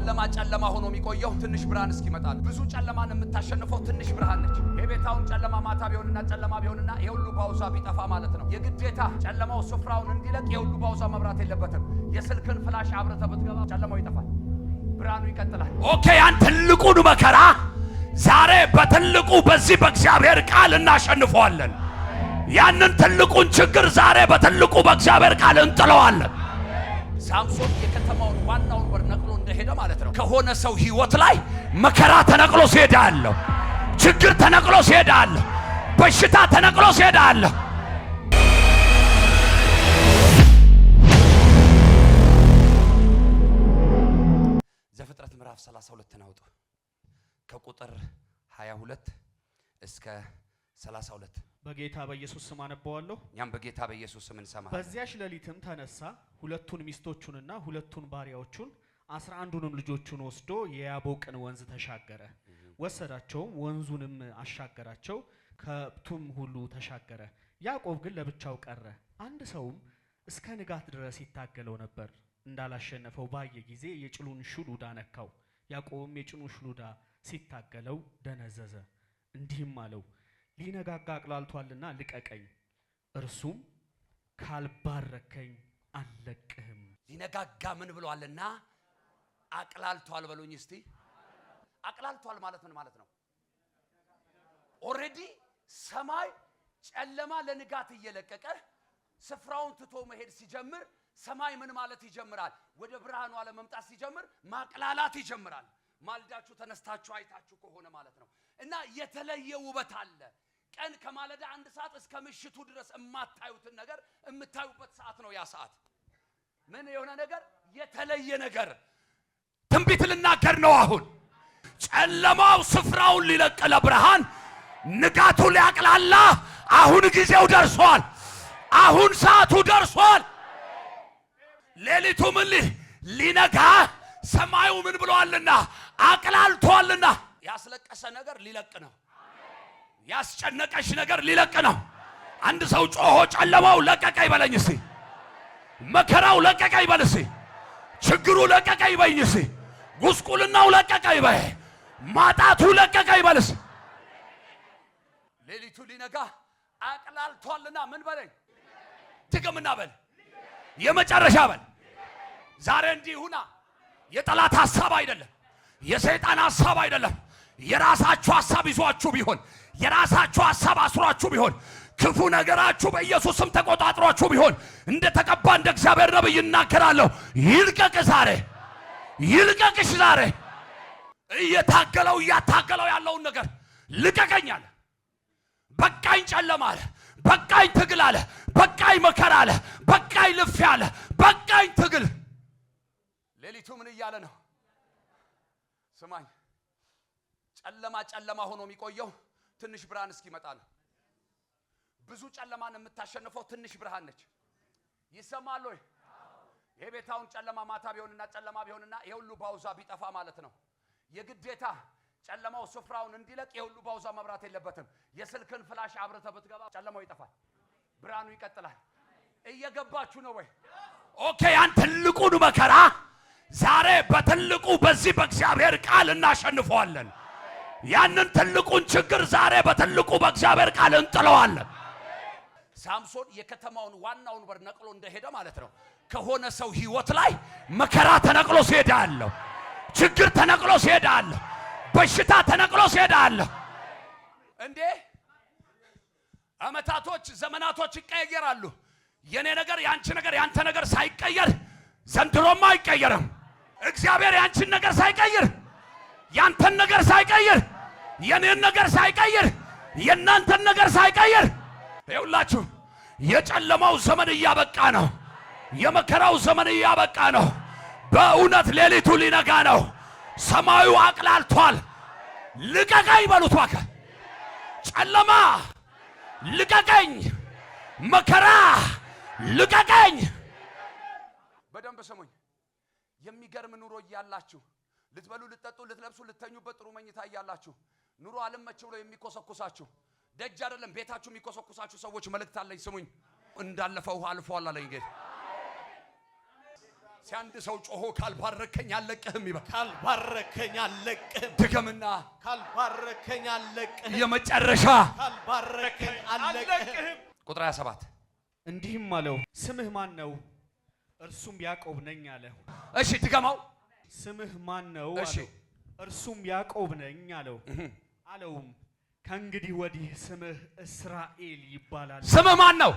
ጨለማ ሆኖ የሚቆየው ትንሽ ብርሃን እስኪመጣ ነው። ብዙ ጨለማን የምታሸንፈው ትንሽ ብርሃን ነች። የቤታውን ጨለማ ማታ ቢሆንና ጨለማ ቢሆንና የሁሉ ባውዛ ቢጠፋ ማለት ነው። የግዴታ ጨለማው ስፍራውን እንዲለቅ የሁሉ ባውዛ መብራት የለበትም። የስልክን ፍላሽ አብረተ ብትገባ ጨለማው ይጠፋል፣ ብርሃኑ ይቀጥላል። ኦኬ፣ ያን ትልቁን መከራ ዛሬ በትልቁ በዚህ በእግዚአብሔር ቃል እናሸንፈዋለን። ያንን ትልቁን ችግር ዛሬ በትልቁ በእግዚአብሔር ቃል እንጥለዋለን። ሳምሶን የከተማውን ዋናውን በር ነቅሎ እንደሄደ ማለት ነው። ከሆነ ሰው ህይወት ላይ መከራ ተነቅሎ ሲሄዳል፣ ችግር ተነቅሎ ሲሄዳል፣ በሽታ ተነቅሎ ሲሄዳል። ዘፍጥረት ምዕራፍ 32 አውጡ ከቁጥር 22 እስከ 32 በጌታ በኢየሱስ ስም አነባዋለሁ። እኛም በጌታ በኢየሱስ ስም እንሰማለን። በዚያች ሌሊትም ተነሳ፣ ሁለቱን ሚስቶቹንና ሁለቱን ባሪያዎቹን 11ዱንም ልጆቹን ወስዶ የያቦቅን ወንዝ ተሻገረ። ወሰዳቸውም፣ ወንዙንም አሻገራቸው፣ ከብቱም ሁሉ ተሻገረ። ያዕቆብ ግን ለብቻው ቀረ። አንድ ሰውም እስከ ንጋት ድረስ ይታገለው ነበር። እንዳላሸነፈው ባየ ጊዜ የጭሉን ሽሉዳ ነካው። ያዕቆብም የጭሉን ሽሉዳ ሲታገለው ደነዘዘ። እንዲህም አለው፣ ሊነጋጋ አቅላልቷልና ልቀቀኝ። እርሱም ካልባረከኝ አልለቅህም። ሊነጋጋ ምን ብሏልና አቅላልቷል በሉኝ እስቲ። አቅላልቷል ማለት ምን ማለት ነው? ኦሬዲ ሰማይ ጨለማ ለንጋት እየለቀቀ ስፍራውን ትቶ መሄድ ሲጀምር ሰማይ ምን ማለት ይጀምራል? ወደ ብርሃኑ ዓለም መምጣት ሲጀምር ማቅላላት ይጀምራል። ማልዳችሁ ተነስታችሁ አይታችሁ ከሆነ ማለት ነው። እና የተለየ ውበት አለ። ቀን ከማለዳ 1 ሰዓት እስከ ምሽቱ ድረስ የማታዩትን ነገር የምታዩበት ሰዓት ነው ያ ሰዓት። ምን የሆነ ነገር የተለየ ነገር ትንቢት ልናገር ነው። አሁን ጨለማው ስፍራውን ሊለቅ ለብርሃን ንጋቱ ሊያቅላላ አሁን ጊዜው ደርሷል። አሁን ሰዓቱ ደርሷል። ሌሊቱ ምን ሊነጋ ሰማዩ ምን ብሏልና አቅላልቷልና። ያስለቀሰ ነገር ሊለቅ ነው። ያስጨነቀሽ ነገር ሊለቅ ነው። አንድ ሰው ጮሆ ጨለማው ለቀቀ ይበለኝ እስቲ። መከራው ለቀቀ ይበል እስቲ። ችግሩ ለቀቀ ይበኝ እስቲ። ጉስቁልናው ለቀቀ ይበይ። ማጣቱ ለቀቀ ይበል እስቲ። ሌሊቱ ሊነጋ አቅላልቷልና ምን በለኝ ትግምና በል የመጨረሻ በል። ዛሬ እንዲሁና የጠላት ሐሳብ አይደለም፣ የሰይጣን ሐሳብ አይደለም። የራሳችሁ ሐሳብ ይዟችሁ ቢሆን፣ የራሳችሁ ሐሳብ አስሯችሁ ቢሆን፣ ክፉ ነገራችሁ በኢየሱስም ተቆጣጥሯችሁ ቢሆን እንደ ተቀባ እንደ እግዚአብሔር ነብይ እናገራለሁ። ይልቀቅ ዛሬ፣ ይልቀቅሽ ዛሬ። እያታገለው ያለውን ነገር ልቀቀኛል። በቃኝ ጨለማ አለ፣ በቃኝ ትግል አለ፣ በቃኝ መከራ አለ፣ በቃኝ ልፍ አለ፣ በቃኝ ትግል። ሌሊቱ ምን እያለ ነው? ስማኝ፣ ጨለማ ሆኖ የሚቆየው ትንሽ ብርሃን እስኪመጣ ነው። ብዙ ጨለማን የምታሸንፈው ትንሽ ብርሃን ነች። ይሰማል ወይ? የቤታውን ጨለማ ማታ ቢሆንና ጨለማ ቢሆንና የሁሉ ባውዛ ቢጠፋ ማለት ነው። የግዴታ ጨለማው ስፍራውን እንዲለቅ የሁሉ ባውዛ መብራት የለበትም። የስልክን ፍላሽ አብረተ ብትገባ ጨለማው ይጠፋል፣ ብርሃኑ ይቀጥላል። እየገባችሁ ነው ወይ? ኦኬ፣ ያን ትልቁን መከራ ዛሬ በትልቁ በዚህ በእግዚአብሔር ቃል እናሸንፈዋለን። ያንን ትልቁን ችግር ዛሬ በትልቁ በእግዚአብሔር ቃል እንጥለዋለን። ሳምሶን የከተማውን ዋናውን በር ነቅሎ እንደሄደ ማለት ነው። ከሆነ ሰው ህይወት ላይ መከራ ተነቅሎ ሲሄዳል፣ ችግር ተነቅሎ ሲሄዳል፣ በሽታ ተነቅሎ ሲሄዳል። እንዴ አመታቶች ዘመናቶች ይቀየራሉ። የኔ ነገር ያንቺ ነገር ያንተ ነገር ሳይቀየር ዘንድሮማ አይቀየርም። እግዚአብሔር ያንቺን ነገር ሳይቀይር፣ ያንተን ነገር ሳይቀይር፣ የኔን ነገር ሳይቀይር፣ የናንተን ነገር ሳይቀይር፣ ይኸውላችሁ የጨለማው ዘመን እያበቃ ነው። የመከራው ዘመን እያበቃ ነው። በእውነት ሌሊቱ ሊነጋ ነው። ሰማዩ አቅላልቷል። ልቀቀኝ በሉት እባክህ። ጨለማ ልቀቀኝ፣ መከራ ልቀቀኝ። በደንብ ስሙኝ። የሚገርም ኑሮ እያላችሁ ልትበሉ፣ ልትጠጡ፣ ልትለብሱ፣ ልተኙበት ጥሩ መኝታ እያላችሁ ኑሮ አልመች ብሎ የሚኮሰኩሳችሁ ደጅ አይደለም ቤታችሁ የሚኮሰኩሳችሁ ሰዎች መልእክት አለኝ ስሙኝ። እንዳለፈው ውሃ አልፏል አለኝ ጌታ። ሲያንድ ሰው ጮሆ ካልባረከኝ አልለቅህም ይበል። ካልባረከኝ አልለቅህም። ድገምና ካልባረከኝ አልለቅህም። የመጨረሻ ካልባረከኝ አልለቅህም። ቁጥር 27 እንዲህም አለው ስምህ ማን ነው? እርሱም ያዕቆብ ነኝ አለው። እሺ ድገማው። ስምህ ማን ነው እሺ አለው። እርሱም ያዕቆብ ነኝ አለው። አለውም ከእንግዲህ ወዲህ ስምህ እስራኤል ይባላል። ስምህ ማን ነው?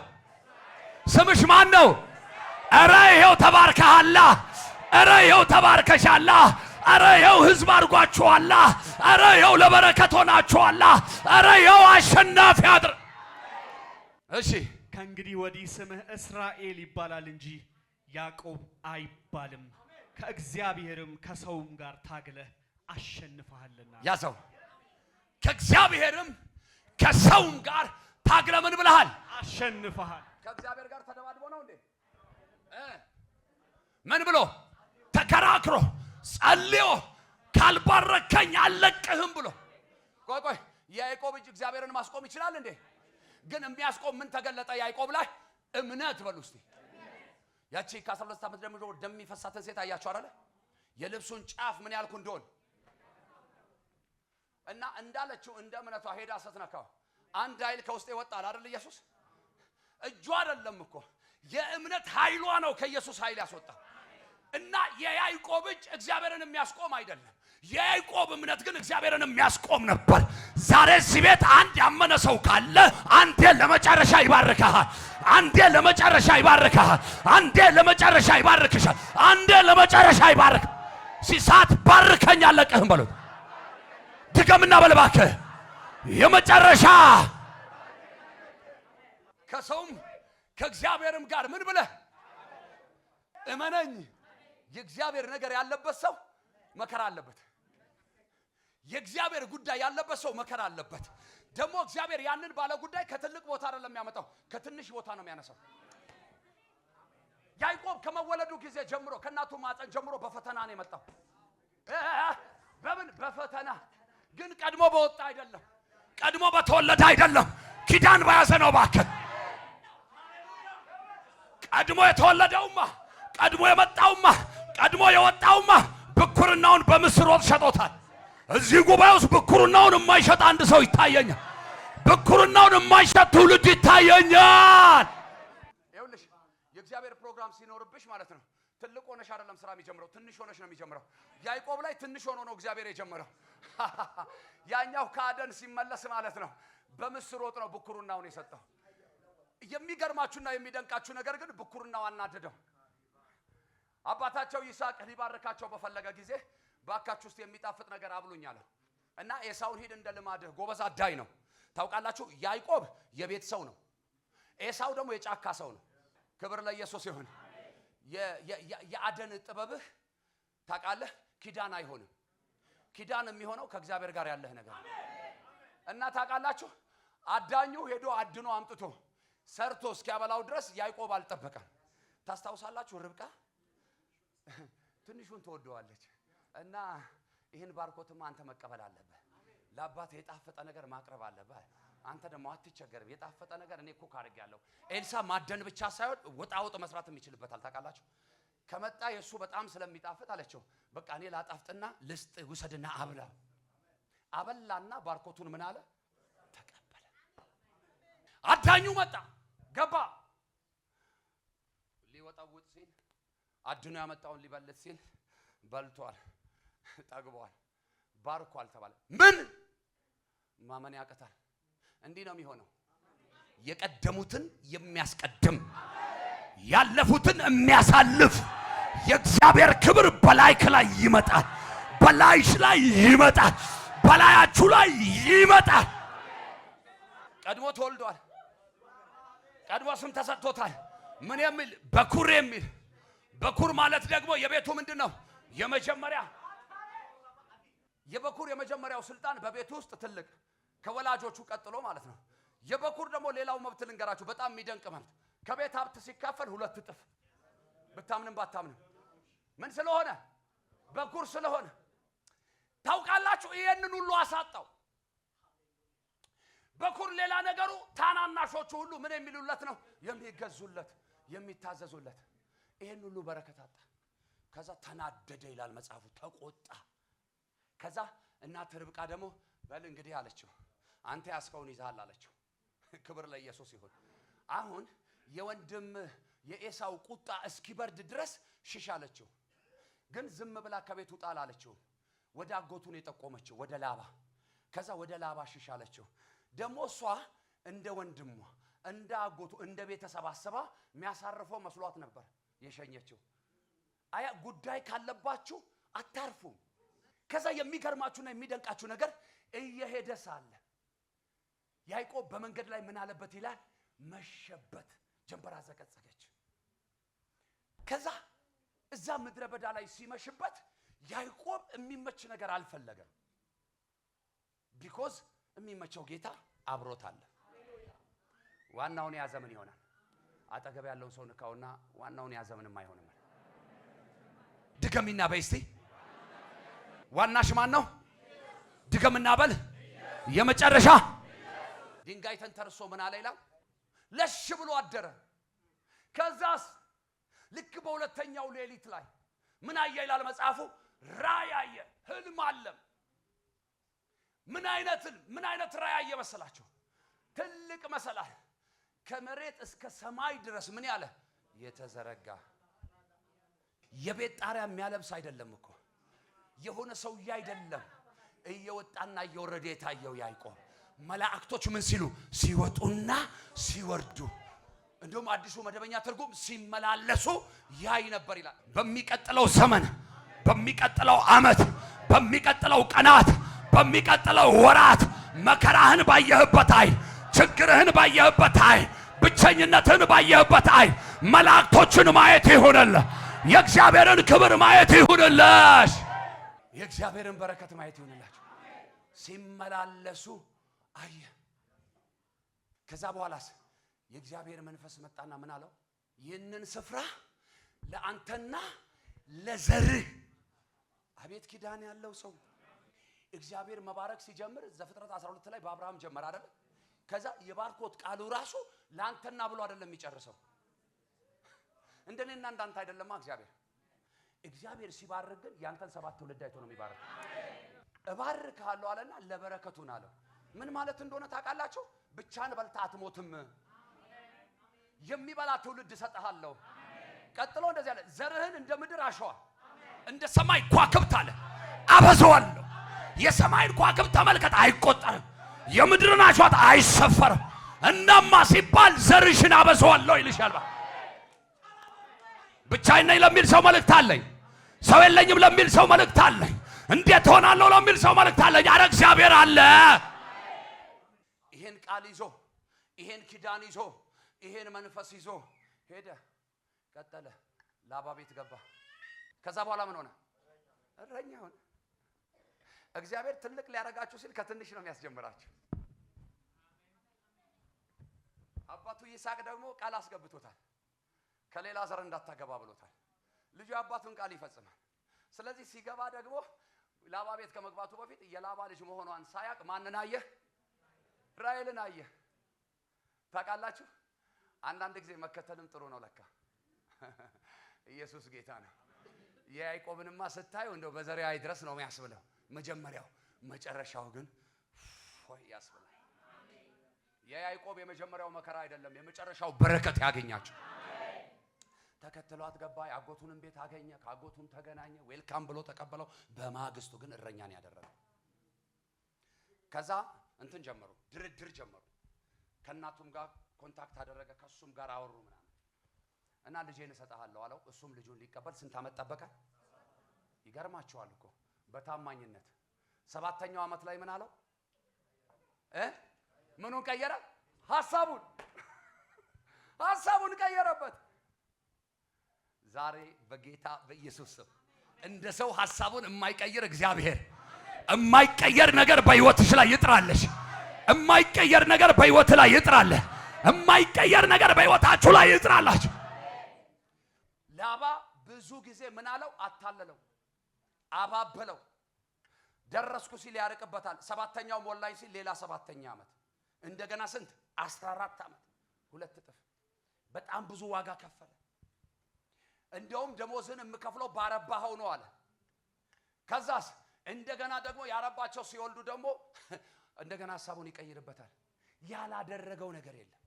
ስምሽ ማን ነው? ኧረ ይኸው ተባርከሃላ። ኧረ ይኸው ተባርከሻላ። ኧረ ይኸው ሕዝብ አድርጓችኋላ። ኧረ ይኸው ለበረከት ሆናችኋላ። ኧረ ይኸው አሸናፊ አድር። እሺ ከእንግዲህ ወዲህ ስምህ እስራኤል ይባላል እንጂ ያዕቆብ አይባልም። ከእግዚአብሔርም ከሰውም ጋር ታግለህ አሸንፈሃልና። ያዘው። ከእግዚአብሔርም ከሰውም ጋር ታግለህ ምን ብለሃል? አሸንፈሃል። ከእግዚአብሔር ጋር ተደባድቦ ነው እንዴ? ምን ብሎ ተከራክሮ ጸልዮ ካልባረከኝ አልለቅህም ብሎ። ቆይ የያዕቆብ እጅ እግዚአብሔርን ማስቆም ይችላል እንዴ? ግን የሚያስቆም ምን ተገለጠ ያዕቆብ ላይ? እምነት በሉ እስቲ። ያቺ ከ12 ዓመት ጀምሮ ደም የሚፈሳትን ሴት አያችሁ አይደለ? የልብሱን ጫፍ ምን ያልኩ እንደሆነ እና እንዳለችው እንደ እምነቷ ሄዳ ስትነካው አንድ ኃይል ከውስጥ ይወጣል አይደል? ኢየሱስ እጁ አይደለም እኮ የእምነት ኃይሏ ነው ከኢየሱስ ኃይል ያስወጣ። እና የያዕቆብ እጅ እግዚአብሔርን የሚያስቆም አይደለም። የያዕቆብ እምነት ግን እግዚአብሔርን የሚያስቆም ነበር። ዛሬ እዚህ ቤት አንድ ያመነ ሰው ካለ አንዴ ለመጨረሻ ይባርካል። አንዴ ለመጨረሻ ይባርካል። አንዴ ለመጨረሻ ይባርክሻል። አንዴ ለመጨረሻ ይባርክ። ሲሳት ባርከኝ አለቅህም በሉት። ድገምና በልባከ የመጨረሻ ከሰውም ከእግዚአብሔርም ጋር ምን ብለህ እመነኝ። የእግዚአብሔር ነገር ያለበት ሰው መከራ አለበት። የእግዚአብሔር ጉዳይ ያለበት ሰው መከራ አለበት። ደግሞ እግዚአብሔር ያንን ባለ ጉዳይ ከትልቅ ቦታ አይደለም የሚያመጣው፣ ከትንሽ ቦታ ነው የሚያነሳው። ያዕቆብ ከመወለዱ ጊዜ ጀምሮ ከእናቱ ማፀን ጀምሮ በፈተና ነው የመጣው። በምን በፈተና ግን ቀድሞ በወጣ አይደለም፣ ቀድሞ በተወለደ አይደለም፣ ኪዳን በያዘ ነው። እባክህ ቀድሞ የተወለደውማ ቀድሞ የመጣውማ ቀድሞ የወጣውማ ብኩርናውን በምስር ወጥ ሸጦታል። እዚህ ጉባኤ ውስጥ ብኩርናውን የማይሸጥ አንድ ሰው ይታየኛል። ብኩርናውን የማይሸጥ ትውልድ ይታየኛል። ይኸውልሽ የእግዚአብሔር ፕሮግራም ሲኖርብሽ ማለት ነው ትልቅ ሆነሽ አይደለም ስራ የሚጀምረው፣ ትንሽ ሆነሽ ነው የሚጀምረው። ያዕቆብ ላይ ትንሽ ሆኖ ነው እግዚአብሔር የጀመረው። ያኛው ከአደን ሲመለስ ማለት ነው በምስር ወጥ ነው ብኩርናውን የሰጠው። የሚገርማችሁና የሚደንቃችሁ ነገር ግን ብኩርናው አናደደው። አባታቸው ይስሐቅ ሊባርካቸው በፈለገ ጊዜ ባካችሁ ውስጥ የሚጣፍጥ ነገር አብሉኝ አለው እና ኤሳውን ሂድ እንደ ልማድህ ጎበዝ አዳኝ ነው። ታውቃላችሁ ያዕቆብ የቤት ሰው ነው፣ ኤሳው ደግሞ የጫካ ሰው ነው። ክብር ለኢየሱስ ይሁን። የአደን ጥበብህ ታውቃለህ ኪዳን አይሆንም። ኪዳን የሚሆነው ከእግዚአብሔር ጋር ያለህ ነገር እና ታውቃላችሁ አዳኙ ሄዶ አድኖ አምጥቶ ሰርቶ እስኪያበላው ድረስ ያዕቆብ አልጠበቀም። ታስታውሳላችሁ ርብቃ ትንሹን ትወደዋለች እና ይህን ባርኮትማ አንተ መቀበል አለብህ፣ ለአባት የጣፈጠ ነገር ማቅረብ አለብህ። አንተ ደግሞ አትቸገርም፣ የጣፈጠ ነገር እኔ ኩክ አድርጌያለሁ። ኤልሳ ማደን ብቻ ሳይሆን ወጣውጥ መስራትም ይችልበታል። ታውቃላችሁ ከመጣ የሱ በጣም ስለሚጣፍጥ አለችው በቃ እኔ ላጣፍጥና ልስጥ ውሰድና አብላው። አበላና ባርኮቱን ምን አለ ተቀበለ። አዳኙ መጣ ገባ። ሊወጣውጥ ሲል አድኖ ያመጣውን ሊበልጥ ሲል በልቷል፣ ጠግቧል፣ ባርኳል ተባለ። ምን ማመን ያቀታል። እንዲህ ነው የሚሆነው። የቀደሙትን የሚያስቀድም ያለፉትን የሚያሳልፍ የእግዚአብሔር ክብር በላይክ ላይ ይመጣል፣ በላይሽ ላይ ይመጣል፣ በላያችሁ ላይ ይመጣል። ቀድሞ ተወልዷል፣ ቀድሞ ስም ተሰጥቶታል። ምን የሚል በኩር የሚል በኩር ማለት ደግሞ የቤቱ ምንድነው? የመጀመሪያ የበኩር የመጀመሪያው ስልጣን በቤቱ ውስጥ ትልቅ ከወላጆቹ ቀጥሎ ማለት ነው። የበኩር ደግሞ ሌላው መብት ልንገራችሁ፣ በጣም የሚደንቅ መብት ከቤት ሀብት ሲካፈል 2 እጥፍ ብታምንም ባታምንም። ምን ስለሆነ? በኩር ስለሆነ። ታውቃላችሁ ይሄንን ሁሉ አሳጣው በኩር። ሌላ ነገሩ ታናናሾቹ ሁሉ ምን የሚሉለት ነው? የሚገዙለት፣ የሚታዘዙለት። ይሄን ሁሉ በረከት አጣ። ከዛ ተናደደ ይላል መጽሐፉ፣ ተቆጣ። ከዛ እናት ርብቃ ደግሞ በል እንግዲህ አለችው፣ አንተ ያስከውን ይዛል አለችው። ክብር ለኢየሱስ ይሁን። አሁን የወንድም የኤሳው ቁጣ እስኪበርድ ድረስ ሽሽ አለችው። ግን ዝም ብላ ከቤት ውጣ አለችው። ወደ አጎቱን የጠቆመችው ወደ ላባ። ከዛ ወደ ላባ ሽሽ አለችው። ደግሞ እሷ እንደ ወንድሟ እንደ አጎቱ እንደ ቤተሰብ አስባ የሚያሳርፈው መስሏት ነበር የሸኘችው። አያ ጉዳይ ካለባችሁ አታርፉም። ከዛ የሚገርማችሁና የሚደንቃችሁ ነገር እየሄደ ሳለ ያዕቆብ በመንገድ ላይ ምን አለበት ይላል? መሸበት፣ ጀንበር አዘቀዘቀች። ከዛ እዛ ምድረ በዳ ላይ ሲመሽበት ያዕቆብ የሚመች ነገር አልፈለገም። ቢኮዝ የሚመቸው ጌታ አብሮት አለ። ዋናውን ያዘ ምን ይሆናል? አጠገብ ያለውን ሰው ንካውና ዋናውን ያዘ ምንም አይሆንም። ድገምና በይ እስቲ ዋናሽ ማን ነው? ድገምና በል። የመጨረሻ ድንጋይ ተንተርሶ ምን አለ ይላል? ለሽ ብሎ አደረ። ከዛስ ልክ በሁለተኛው ሌሊት ላይ ምን አየ ይላል መጽሐፉ? ራእይ አየ፣ ህልም አለም። ምን አይነት ራእይ አየ መሰላችሁ? ትልቅ መሰላል ከመሬት እስከ ሰማይ ድረስ ምን ያለ የተዘረጋ የቤት ጣሪያ የሚያለብስ አይደለም እኮ የሆነ ሰውዬ አይደለም። እየወጣና እየወረደ የታየው ያዕቆብ መላእክቶች ምን ሲሉ ሲወጡና ሲወርዱ፣ እንደውም አዲሱ መደበኛ ትርጉም ሲመላለሱ ያይ ነበር ይላል። በሚቀጥለው ዘመን፣ በሚቀጥለው ዓመት፣ በሚቀጥለው ቀናት፣ በሚቀጥለው ወራት መከራህን ባየህበት አይን፣ ችግርህን ባየህበት አይን፣ ብቸኝነትህን ባየህበት አይን መላእክቶችን ማየት ይሁንልህ። የእግዚአብሔርን ክብር ማየት ይሁንልሽ። የእግዚአብሔርን በረከት ማየት ይሁንላችሁ። ሲመላለሱ አየ። ከዛ በኋላስ የእግዚአብሔር መንፈስ መጣና ምን አለው? ይህንን ስፍራ ለአንተና ለዘርህ። አቤት ኪዳን ያለው ሰው! እግዚአብሔር መባረክ ሲጀምር ዘፍጥረት 12 ላይ በአብርሃም ጀመረ አይደል? ከዛ የባርኮት ቃሉ ራሱ ለአንተና ብሎ አይደለም የሚጨርሰው። እንደኔና እንዳንተ አይደለማ እግዚአብሔር ሲባርክ ግን ያንተን 7 ትውልድ አይቶ ነው የሚባርክ። እባርክሃለሁ አለና ለበረከቱን አለው። ምን ማለት እንደሆነ ታውቃላችሁ? ብቻህን በልተህ አትሞትም። የሚበላ ትውልድ እሰጥሃለሁ። ቀጥሎ እንደዚህ አለ፣ ዘርህን እንደ ምድር አሸዋ እንደ ሰማይ ከዋክብት አለ አበዛዋለሁ። የሰማይን ከዋክብት ተመልከት፣ አይቆጠርም። የምድርን አሸዋት አይሰፈርም። እናማ ሲባል ዘርሽን አበዛዋለሁ ይልሻል። ብቻዬን ነኝ ለሚል ሰው መልእክት አለኝ። ሰው የለኝም ለሚል ሰው መልእክት አለኝ። እንዴት ሆናለሁ ለሚል ሰው መልእክት አለኝ። አረ እግዚአብሔር አለ። ይሄን ቃል ይዞ ይሄን ኪዳን ይዞ ይሄን መንፈስ ይዞ ሄደ። ቀጠለ። ላባ ቤት ገባ። ከዛ በኋላ ምን ሆነ? እረኛ ሆነ። እግዚአብሔር ትልቅ ሊያረጋችሁ ሲል ከትንሽ ነው የሚያስጀምራችሁ። አባቱ ይስሐቅ ደግሞ ቃል አስገብቶታል። ከሌላ ዘር እንዳታገባ ብሎታል። ልጁ አባቱን ቃል ይፈጽማል። ስለዚህ ሲገባ ደግሞ ላባ ቤት ከመግባቱ በፊት የላባ ልጅ መሆኗን ሳያቅ ማንን አየ? ራሔልን አየ። ታውቃላችሁ፣ አንዳንድ ጊዜ መከተልም ጥሩ ነው ለካ። ኢየሱስ ጌታ ነው። የያዕቆብንማ ስታዩ እንደው በዘሬ አይድረስ ነው የሚያስብለው መጀመሪያው፣ መጨረሻው ግን ወይ ያስብላል። የያዕቆብ የመጀመሪያው መከራ አይደለም፣ የመጨረሻው በረከት ያገኛቸው። ተከትሏት ገባ። የአጎቱንም ቤት አገኘ። ከአጎቱም ተገናኘ። ዌልካም ብሎ ተቀበለው። በማግስቱ ግን እረኛን ያደረገው። ከዛ እንትን ጀመሩ፣ ድርድር ጀመሩ። ከእናቱም ጋር ኮንታክት አደረገ። ከሱም ጋር አወሩ ምናምን እና ልጄን እሰጥሃለሁ አለው። እሱም ልጁን ሊቀበል ስንት ዓመት ጠበቀ? ይገርማችኋል እኮ በታማኝነት 7ኛው ዓመት ላይ ምን አለው? ምኑን ቀየረ? ሐሳቡን ቀየረበት። ዛሬ በጌታ በኢየሱስ ስም እንደ ሰው ሐሳቡን የማይቀይር እግዚአብሔር የማይቀየር ነገር በህይወትሽ ላይ ይጥራልሽ። የማይቀየር ነገር በህይወት ላይ ይጥራልህ። የማይቀየር ነገር በህይወታችሁ ላይ ይጥራላችሁ። ላባ ብዙ ጊዜ ምን አለው? አታለለው፣ አባበለው። ደረስኩ ሲል ያርቅበታል። 7ኛው ሞላኝ ሲል ሌላ 7ኛ ዓመት እንደገና ስንት? 14 ዓመት፣ 2 እጥፍ። በጣም ብዙ ዋጋ ከፈለ። እንደውም ደሞዝን የምከፍለው ባረባኸው ነው አለ። ከዛስ እንደገና ደግሞ ያረባቸው ሲወልዱ ደግሞ እንደገና ሐሳቡን ይቀይርበታል። ያላደረገው ነገር የለም።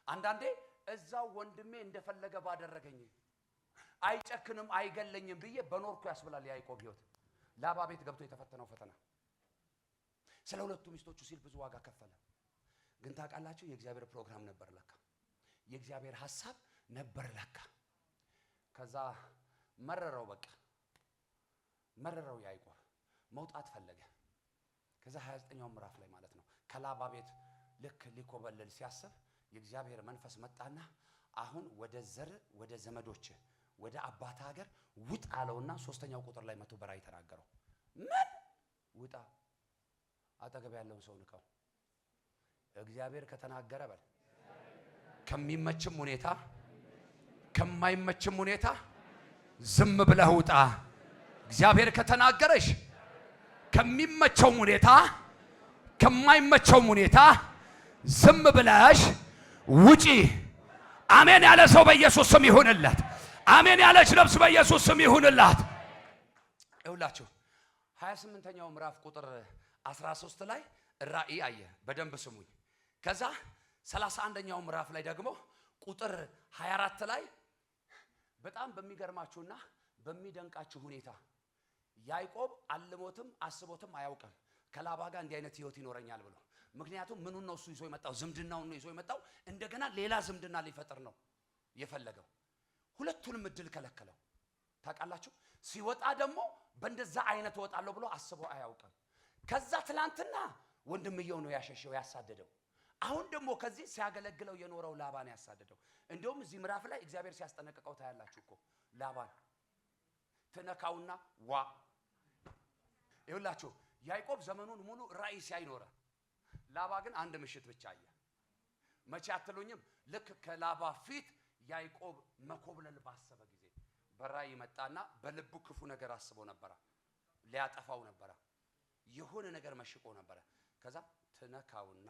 አንዳንዴ እዛው ወንድሜ እንደፈለገ ባደረገኝ አይጨክንም አይገለኝም ብዬ በኖርኩ ያስብላል ያዕቆብ ሕይወት። ላባ ቤት ገብቶ የተፈተነው ፈተና ስለ ሁለቱ ሚስቶቹ ሲል ብዙ ዋጋ ከፈለ። ግን ታውቃላችሁ የእግዚአብሔር ፕሮግራም ነበር ለካ፣ የእግዚአብሔር ሐሳብ ነበር ለካ። ከዛ መረረው፣ በቃ መረረው። ያዕቆብ መውጣት ፈለገ። ከዛ 29ኛው ምዕራፍ ላይ ማለት ነው ከላባ ቤት ልክ ሊኮበለል ሲያስብ የእግዚአብሔር መንፈስ መጣና አሁን ወደ ዘር ወደ ዘመዶች ወደ አባት ሀገር ውጣ አለውና 3ኛው ቁጥር ላይ መቶ በራእይ ተናገረው። ምን ውጣ? አጠገብ ያለውን ሰው ንቀው። እግዚአብሔር ከተናገረ በል ከሚመችም ሁኔታ ከማይመችም ሁኔታ ዝም ብለህ ውጣ። እግዚአብሔር ከተናገረሽ ከሚመቸው ሁኔታ ከማይመቸው ሁኔታ ዝም ብለሽ ውጪ። አሜን ያለ ሰው በኢየሱስ ስም ይሁንለት። አሜን ያለች ነፍስ በኢየሱስ ስም ይሁንላት። ይሁላችሁ 28ኛው ምዕራፍ ቁጥር 13 ላይ ራእይ አየ። በደንብ ስሙኝ። ከዛ 31ኛው ምዕራፍ ላይ ደግሞ ቁጥር 24 ላይ በጣም በሚገርማችሁና በሚደንቃችሁ ሁኔታ ያዕቆብ አልሞትም አስቦትም አያውቅም ከላባ ጋር እንዲህ አይነት ህይወት ይኖረኛል ብሎ። ምክንያቱም ምኑን ነው እሱ ይዞ የመጣው? ዝምድናውን ነው ይዞ የመጣው። እንደገና ሌላ ዝምድና ሊፈጥር ነው የፈለገው። ሁለቱንም እድል ከለከለው። ታውቃላችሁ ሲወጣ ደግሞ በእንደዛ አይነት እወጣለሁ ብሎ አስቦ አያውቅም። ከዛ ትላንትና ወንድምየው ነው ያሸሸው ያሳደደው። አሁን ደግሞ ከዚህ ሲያገለግለው የኖረው ላባን ያሳደደው። እንደውም እዚህ ምዕራፍ ላይ እግዚአብሔር ሲያስጠነቅቀው ታያላችሁ እኮ ላባን ተነካውና ዋ ይሁላችሁ። ያዕቆብ ዘመኑን ሙሉ ራእይ ሲያይኖረ፣ ላባ ግን አንድ ምሽት ብቻ አየ። መቼ አትሉኝም? ልክ ከላባ ፊት ያዕቆብ መኮብለል ባሰበ ጊዜ በራእይ መጣና በልቡ ክፉ ነገር አስቦ ነበር፣ ሊያጠፋው ነበር፣ የሆነ ነገር መሽቆ ነበር። ከዛ ተነካውና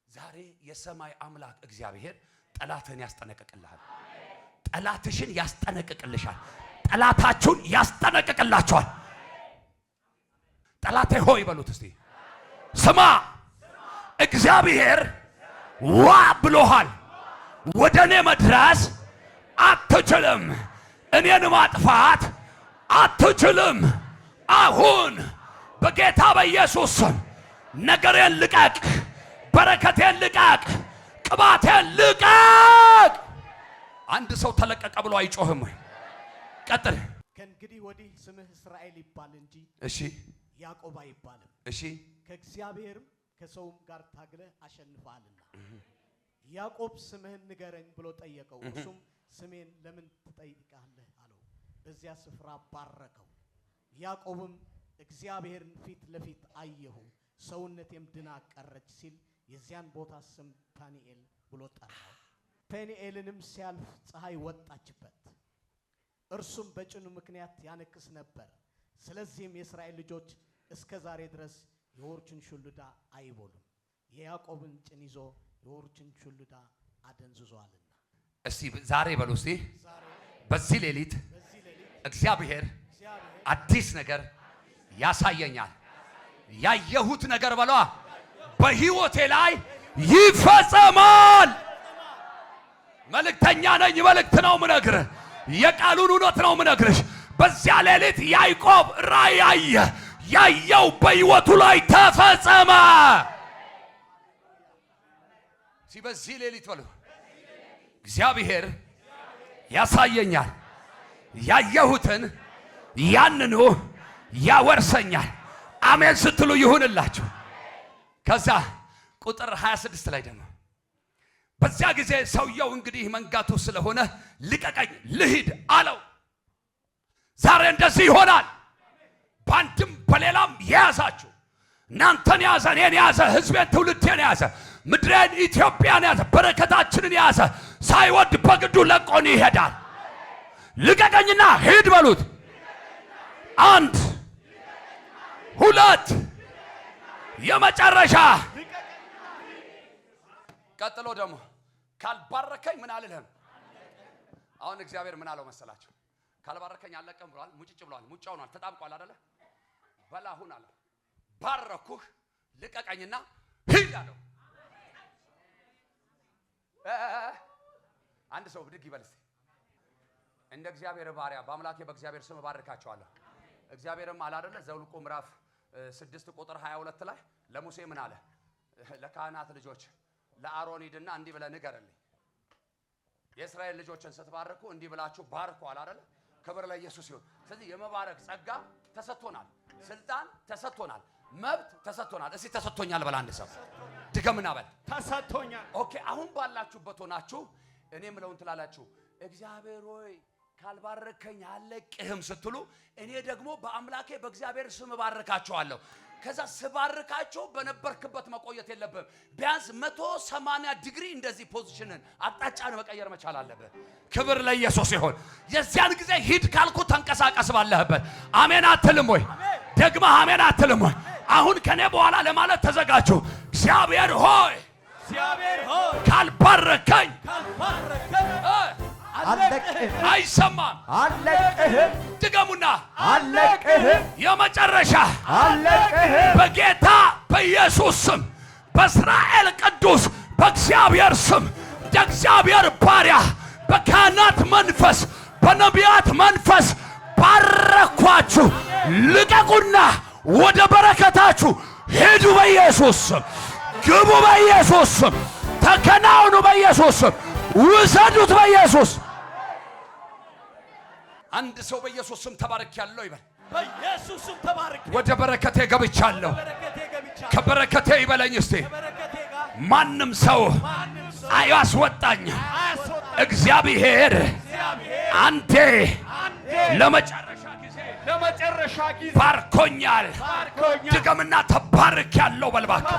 ዛሬ የሰማይ አምላክ እግዚአብሔር ጠላትህን ያስጠነቅቅልሃል። ጠላትሽን ያስጠነቅቅልሻል። ጠላታችሁን ያስጠነቅቅላችኋል። ጠላቴ ሆይ በሉት እስቲ ስማ፣ እግዚአብሔር ዋ ብሎሃል። ወደ እኔ መድረስ አትችልም፣ እኔን ማጥፋት አትችልም። አሁን በጌታ በኢየሱስ ስም ነገሬን ልቀቅ፣ በረከቴን ልቀቅ፣ ቅባቴን ልቀቅ። አንድ ሰው ተለቀቀ ብሎ አይጮህም ወይ? ቀጥል። ከእንግዲህ ወዲህ ስምህ እስራኤል ይባል እንጂ እሺ ያዕቆብ አይባልም። እሺ ከእግዚአብሔርም ከሰውም ጋር ታግለህ አሸንፈሃልና። ያዕቆብ ስምህን ንገረኝ ብሎ ጠየቀው። እርሱም ስሜን ለምን ትጠይቃለህ አለው። በዚያ ስፍራ ባረከው። ያዕቆብም እግዚአብሔርን ፊት ለፊት አየሁ፣ ሰውነቴም ድና ቀረች ሲል የዚያን ቦታ ስም ፋኒኤል ብሎ ጠራው። ፋኒኤልንም ሲያልፍ ፀሐይ ወጣችበት፣ እርሱም በጭኑ ምክንያት ያነክስ ነበር። ስለዚህም የእስራኤል ልጆች እስከ ዛሬ ድረስ የወርቹን ሹሉዳ አይበሉም፣ የያዕቆብን ጭን ይዞ የወርቹን ሹሉዳ አደንዝዟልና። እስቲ ዛሬ በሉ እስቲ በዚህ ሌሊት እግዚአብሔር አዲስ ነገር ያሳየኛል። ያየሁት ነገር በሏ በህይወቴ ላይ ይፈጸማል። መልእክተኛ ነኝ፣ መልእክት ነው ምነግርህ፣ የቃሉን እውነት ነው ምነግርሽ። በዚያ ሌሊት ያዕቆብ ራእይ አየ። ያየው በህይወቱ ላይ ተፈጸመ። በዚህ ሌሊት በሉ እግዚአብሔር ያሳየኛል፣ ያየሁትን ያንኑ ያወርሰኛል። አሜን ስትሉ ይሁንላችሁ። ከዛ ቁጥር 26 ላይ ደግሞ በዚያ ጊዜ ሰውየው እንግዲህ መንጋቱ ስለሆነ ልቀቀኝ ልሂድ አለው። ዛሬ እንደዚህ ይሆናል። በአንድም በሌላም የያዛችሁ እናንተን ያዘ፣ እኔን ያዘ፣ ህዝቤን ትውልዴን ያዘ፣ ምድሬን ኢትዮጵያን ያዘ፣ በረከታችንን ያዘ፣ ሳይወድ በግዱ ለቆን ይሄዳል። ልቀቀኝና ሂድ በሉት። አንድ ሁለት የመጨረሻ። ቀጥሎ ደግሞ ካልባረከኝ ምን አልልህም። አሁን እግዚአብሔር ምን አለው መሰላችሁ? ካልባረከኝ አለቀም ብሏል። ሙጭጭ ብሏል። ሙጫው ነው ተጣብቋል አይደለ? በላሁን አለ ባረኩህ ልቀቀኝና ሂድ አለው። አንድ ሰው ብድግ ይበል እስቲ። እንደ እግዚአብሔር ባሪያ በአምላኬ በእግዚአብሔር ስም ባርካቸዋለሁ። እግዚአብሔርም አለ አይደለ? ዘኍልቍ ምዕራፍ 6 ቁጥር 22 ላይ ለሙሴ ምን አለ? ለካህናት ልጆች ለአሮን ሂድና እንዲህ ብለህ ንገርልኝ፣ የእስራኤል ልጆችን ስትባርኩ እንዲህ ብላችሁ ባርኩ አለ አይደለ? ክብር ለኢየሱስ ይሁን። ስለዚህ የመባረክ ጸጋ ተሰጥቶናል፣ ስልጣን ተሰጥቶናል፣ መብት ተሰጥቶናል። እስቲ ተሰጥቶኛል በል አንድ ሰው ድገምና በል ተሰጥቶኛል። ኦኬ። አሁን ባላችሁበት ሆናችሁ እኔ ምለውን ትላላችሁ፣ እግዚአብሔር ሆይ ካልባረከኝ አለቅህም ስትሉ እኔ ደግሞ በአምላኬ በእግዚአብሔር ስም ባርካቸዋለሁ። ከዛ ስባርካቸው በነበርክበት መቆየት የለብህም። ቢያንስ 180 ዲግሪ እንደዚህ ፖዚሽንን አቅጣጫን መቀየር መቻል አለብህ። ክብር ለኢየሱስ ይሁን። የዚያን ጊዜ ሂድ ካልኩ ተንቀሳቀስ ባለህበት። አሜን አትልም ወይ? ደግመህ አሜን አትልም ወይ? አሁን ከኔ በኋላ ለማለት ተዘጋጁ። እግዚአብሔር ሆይ ካልባረከኝ አለቅህም። አይሰማም። አለቅህም። ድገሙና አለቅህም። የመጨረሻ አለቅህም። በጌታ በኢየሱስ ስም በእስራኤል ቅዱስ በእግዚአብሔር ስም እንደ እግዚአብሔር ባሪያ በካህናት መንፈስ በነቢያት መንፈስ ባረኳችሁ። ልቀቁና ወደ በረከታችሁ ሂዱ በኢየሱስ ስም። ግቡ በኢየሱስ ስም። ተከናወኑ በኢየሱስ ስም። ውሰዱት በኢየሱስ። አንድ ሰው በኢየሱስ ስም ተባርኬያለሁ ይበል። በኢየሱስ ስም ተባረክ። ወደ በረከቴ ገብቻለሁ። ከበረከቴ ይበለኝ እስቲ። ማንም ሰው አያስወጣኝ። እግዚአብሔር አንዴ ለመጨረሻ ጊዜ ባርኮኛል። ድገምና ተባርኬያለሁ በል እባክህ።